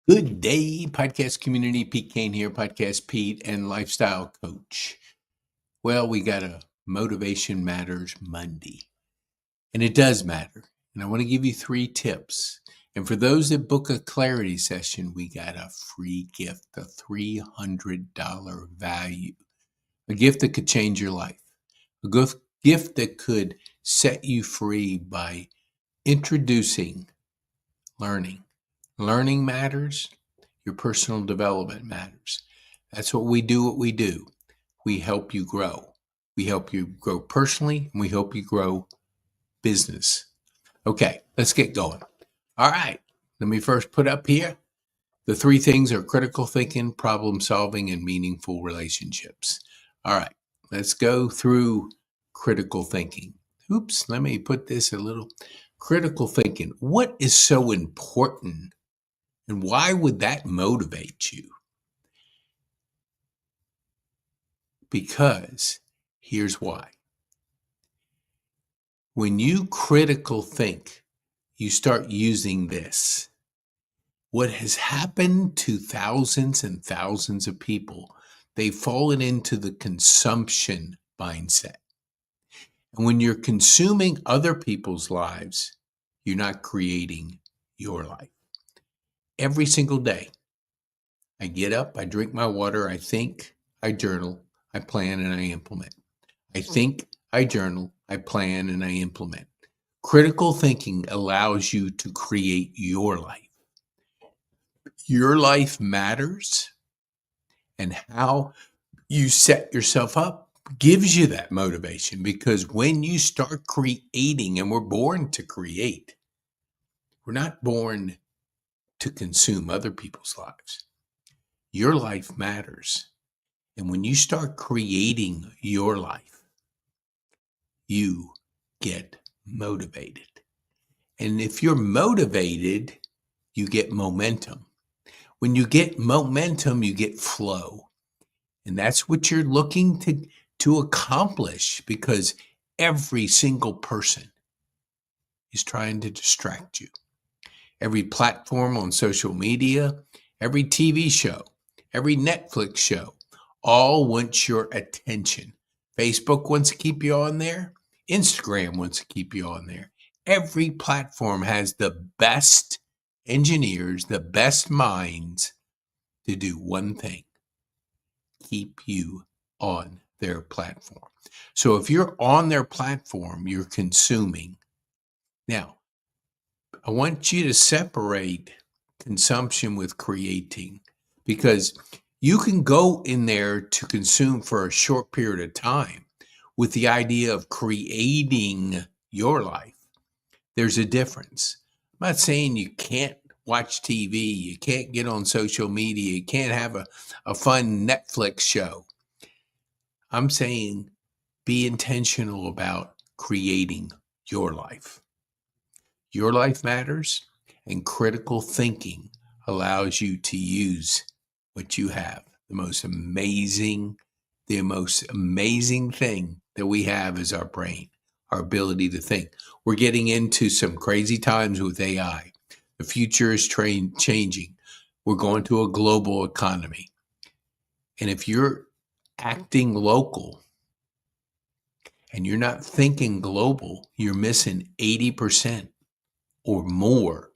Good day, podcast community. Pete Kane here, Podcast Pete and lifestyle coach. Well, we got a Motivation Matters Monday, and it does matter. And I want to give you 3 tips. And for those that book a clarity session, we got a free gift, a $300 value, a gift that could change your life, a gift that could set you free by introducing learning. Learning matters. Your personal development matters. That's what we do. We help you grow. We help you grow personally, and we help you grow business. Okay, let's get going. All right, let me first put up here. The 3 things are critical thinking, problem solving, and meaningful relationships. All right, let's go through critical thinking. Oops, let me put this a little. Critical thinking. What is so important? And why would that motivate you? Because here's why. When you critical think, you start using this. What has happened to thousands and thousands of people, they've fallen into the consumption mindset. And when you're consuming other people's lives, you're not creating your life. Every single day, I get up, I drink my water, I think, I journal, I plan, and I implement. I think, I journal, I plan, and I implement. Critical thinking allows you to create your life. Your life matters, and how you set yourself up gives you that motivation, because when you start creating, and we're born to create, we're not born to consume other people's lives. Your life matters. And when you start creating your life, you get motivated. And if you're motivated, you get momentum. When you get momentum, you get flow. And that's what you're looking to accomplish, because every single person is trying to distract you. Every platform on social media, every TV show, every Netflix show, all wants your attention. Facebook wants to keep you on there. Instagram wants to keep you on there. Every platform has the best engineers, the best minds to do one thing: keep you on their platform. So if you're on their platform, you're consuming. Now, I want you to separate consumption with creating, because you can go in there to consume for a short period of time with the idea of creating your life. There's a difference. I'm not saying you can't watch TV, you can't get on social media, you can't have a fun Netflix show. I'm saying be intentional about creating your life. Your life matters, and critical thinking allows you to use what you have. The most amazing thing that we have is our brain, our ability to think. We're getting into some crazy times with AI. The future is changing. We're going to a global economy. And if you're acting local and you're not thinking global, you're missing 80% or more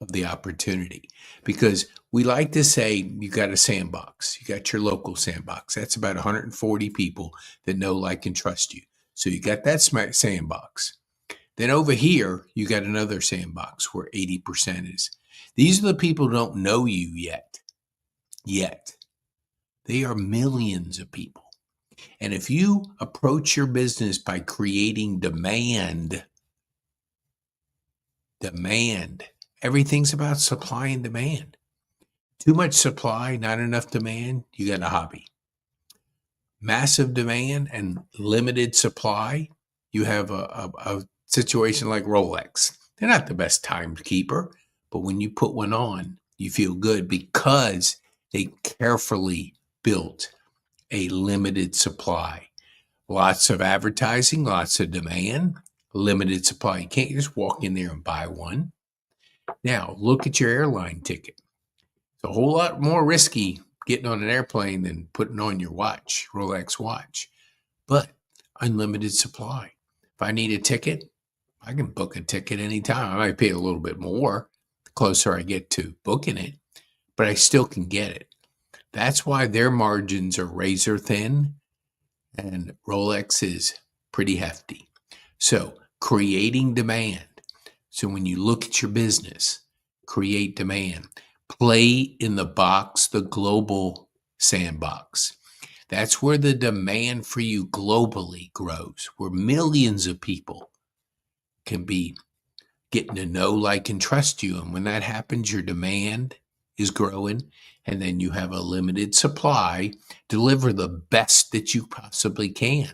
of the opportunity. Because we like to say you got a sandbox. You got your local sandbox. That's about 140 people that know, like, and trust you. So you got that smart sandbox. Then over here, you got another sandbox where 80% is. These are the people who don't know you yet. They are millions of people. And if you approach your business by creating demand, everything's about supply and demand. Too much supply, not enough demand, you got a hobby. Massive demand and limited supply, you have a situation like Rolex. They're not the best timekeeper, but when you put one on, you feel good because they carefully built a limited supply. Lots of advertising, lots of demand, limited supply. You can't just walk in there and buy one. Now, look at your airline ticket. It's a whole lot more risky getting on an airplane than putting on your watch, Rolex watch, but unlimited supply. If I need a ticket, I can book a ticket anytime. I might pay a little bit more the closer I get to booking it, but I still can get it. That's why their margins are razor thin and Rolex is pretty hefty. So creating demand. So when you look at your business, create demand. Play in the box, the global sandbox. That's where the demand for you globally grows, where millions of people can be getting to know, like, and trust you. And when that happens, your demand is growing, and then you have a limited supply. Deliver the best that you possibly can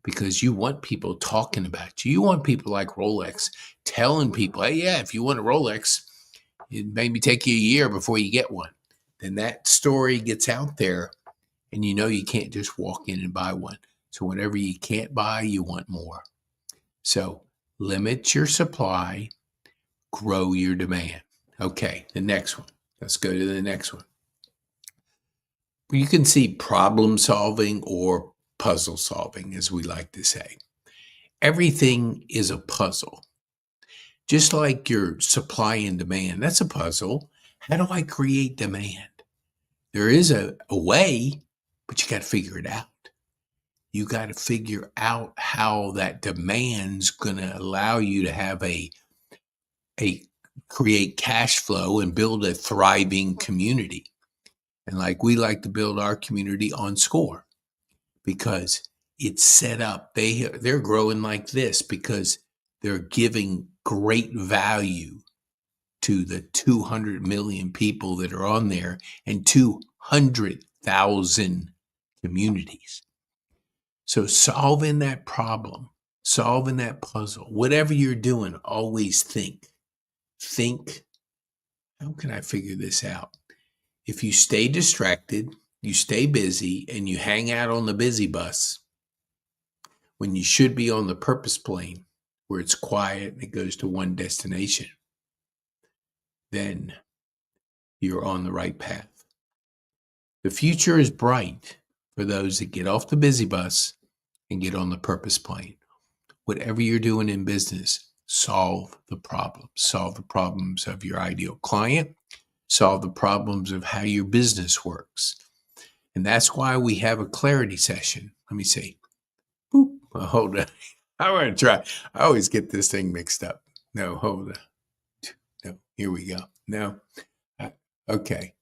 because you want people talking about you. You want people like Rolex telling people, hey, yeah, if you want a Rolex, it maybe take you a year before you get one. Then that story gets out there, and you know you can't just walk in and buy one. So whatever you can't buy, you want more. So limit your supply, grow your demand. Okay, the next one. Let's go to the next one. You can see problem solving or puzzle solving, as we like to say. Everything is a puzzle. Just like your supply and demand, that's a puzzle. How do I create demand? There is a way, but you got to figure it out. You got to figure out how that demand's going to allow you to have a create cash flow and build a thriving community. And like we like to build our community on Score because it's set up. They're growing like this because they're giving great value to the 200 million people that are on there and 200,000 communities. So solving that problem, solving that puzzle, whatever you're doing, always think, how can I figure this out? If you stay distracted, you stay busy, and you hang out on the busy bus when you should be on the purpose plane where it's quiet and it goes to one destination, then you're on the right path. The future is bright for those that get off the busy bus and get on the purpose plane. Whatever you're doing in business, solve the problems. Solve the problems of your ideal client. Solve the problems of how your business works. And that's why we have a clarity session. Let me see. Boop. Well, hold on. I'm going to try. I always get this thing mixed up. No, hold on. No, here we go. No. Okay.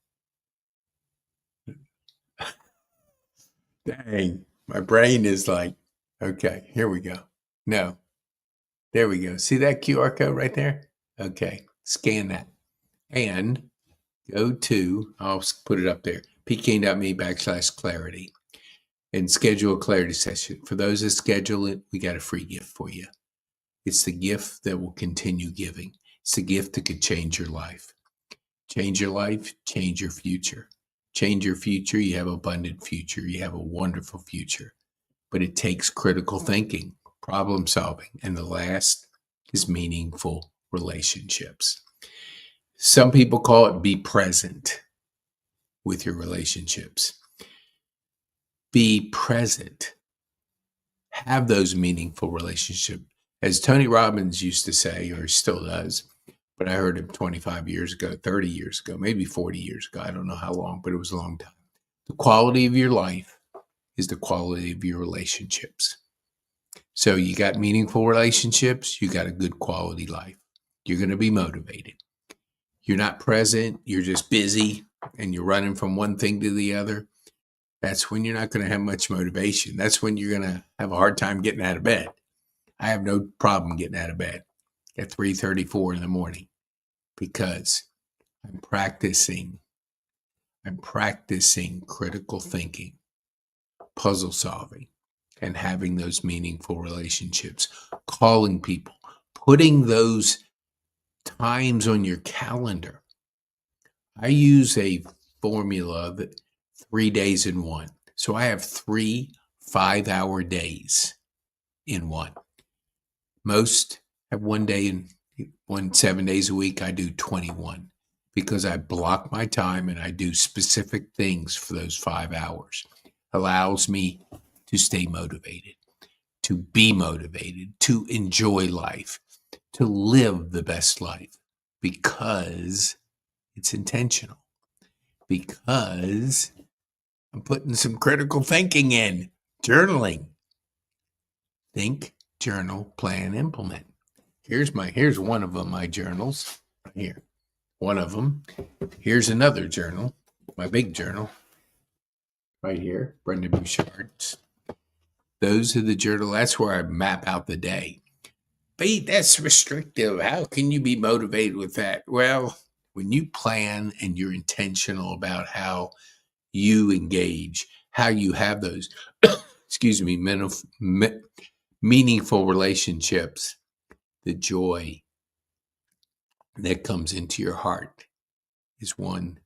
Dang. My brain is like, okay, here we go. No. There we go. See that QR code right there? Okay. Scan that. And go to, I'll put it up there, pking.me/clarity and schedule a clarity session. For those that schedule it, we got a free gift for you. It's the gift that will continue giving. It's the gift that could change your life. Change your life, change your future. Change your future, you have an abundant future. You have a wonderful future. But it takes critical thinking, problem solving, and the last is meaningful relationships. Some people call it be present with your relationships. Be present. Have those meaningful relationships. As Tony Robbins used to say, or still does, but I heard him 25 years ago, 30 years ago, maybe 40 years ago. I don't know how long, but it was a long time. The quality of your life is the quality of your relationships. So you got meaningful relationships, you got a good quality life. You're going to be motivated. You're not present, you're just busy, and you're running from one thing to the other. That's when you're not going to have much motivation. That's when you're going to have a hard time getting out of bed. I have no problem getting out of bed at 3:34 in the morning because I'm practicing critical thinking, puzzle solving, and having those meaningful relationships, calling people, putting those times on your calendar. I use a formula that 3 days in one. So I have 3 5-hour days in one. Most have 1 day in 7 days a week. I do 21 because I block my time and I do specific things for those 5 hours. Allows me to stay motivated, to be motivated, to enjoy life, to live the best life, because it's intentional, because I'm putting some critical thinking in, journaling. Think, journal, plan, implement. Here's one of them, my journals. Here, one of them. Here's another journal, my big journal. Right here, Brenda Bouchard's. Those are the journal. That's where I map out the day. But that's restrictive. How can you be motivated with that? Well, when you plan and you're intentional about how you engage, how you have those, meaningful relationships, the joy that comes into your heart is one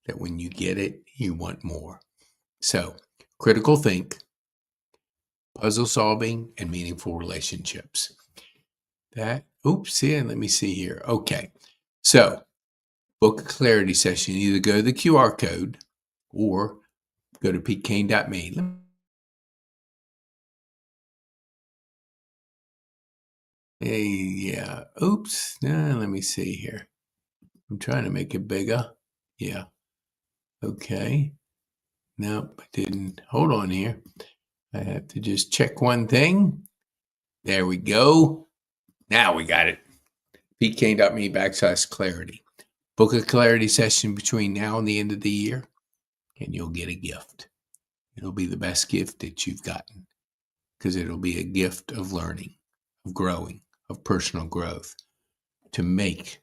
that when you get it, you want more. So, critical think, puzzle solving, and meaningful relationships. Let me see here. Okay. So, book a clarity session. Either go to the QR code or go to petekane.me. Yeah. Let me see here. I'm trying to make it bigger. Yeah. Okay. Nope, I didn't. Hold on here. I have to just check one thing. There we go. Now we got it. petekane.me/clarity. Book a clarity session between now and the end of the year, and you'll get a gift. It'll be the best gift that you've gotten, because it'll be a gift of learning, of growing, of personal growth, to make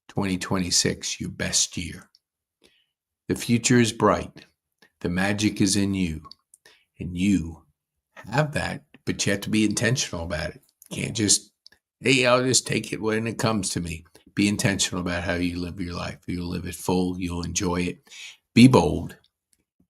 2026 your best year. The future is bright. The magic is in you, and you have that, but you have to be intentional about it. You can't just, hey, I'll just take it when it comes to me. Be intentional about how you live your life. You'll live it full. You'll enjoy it. Be bold.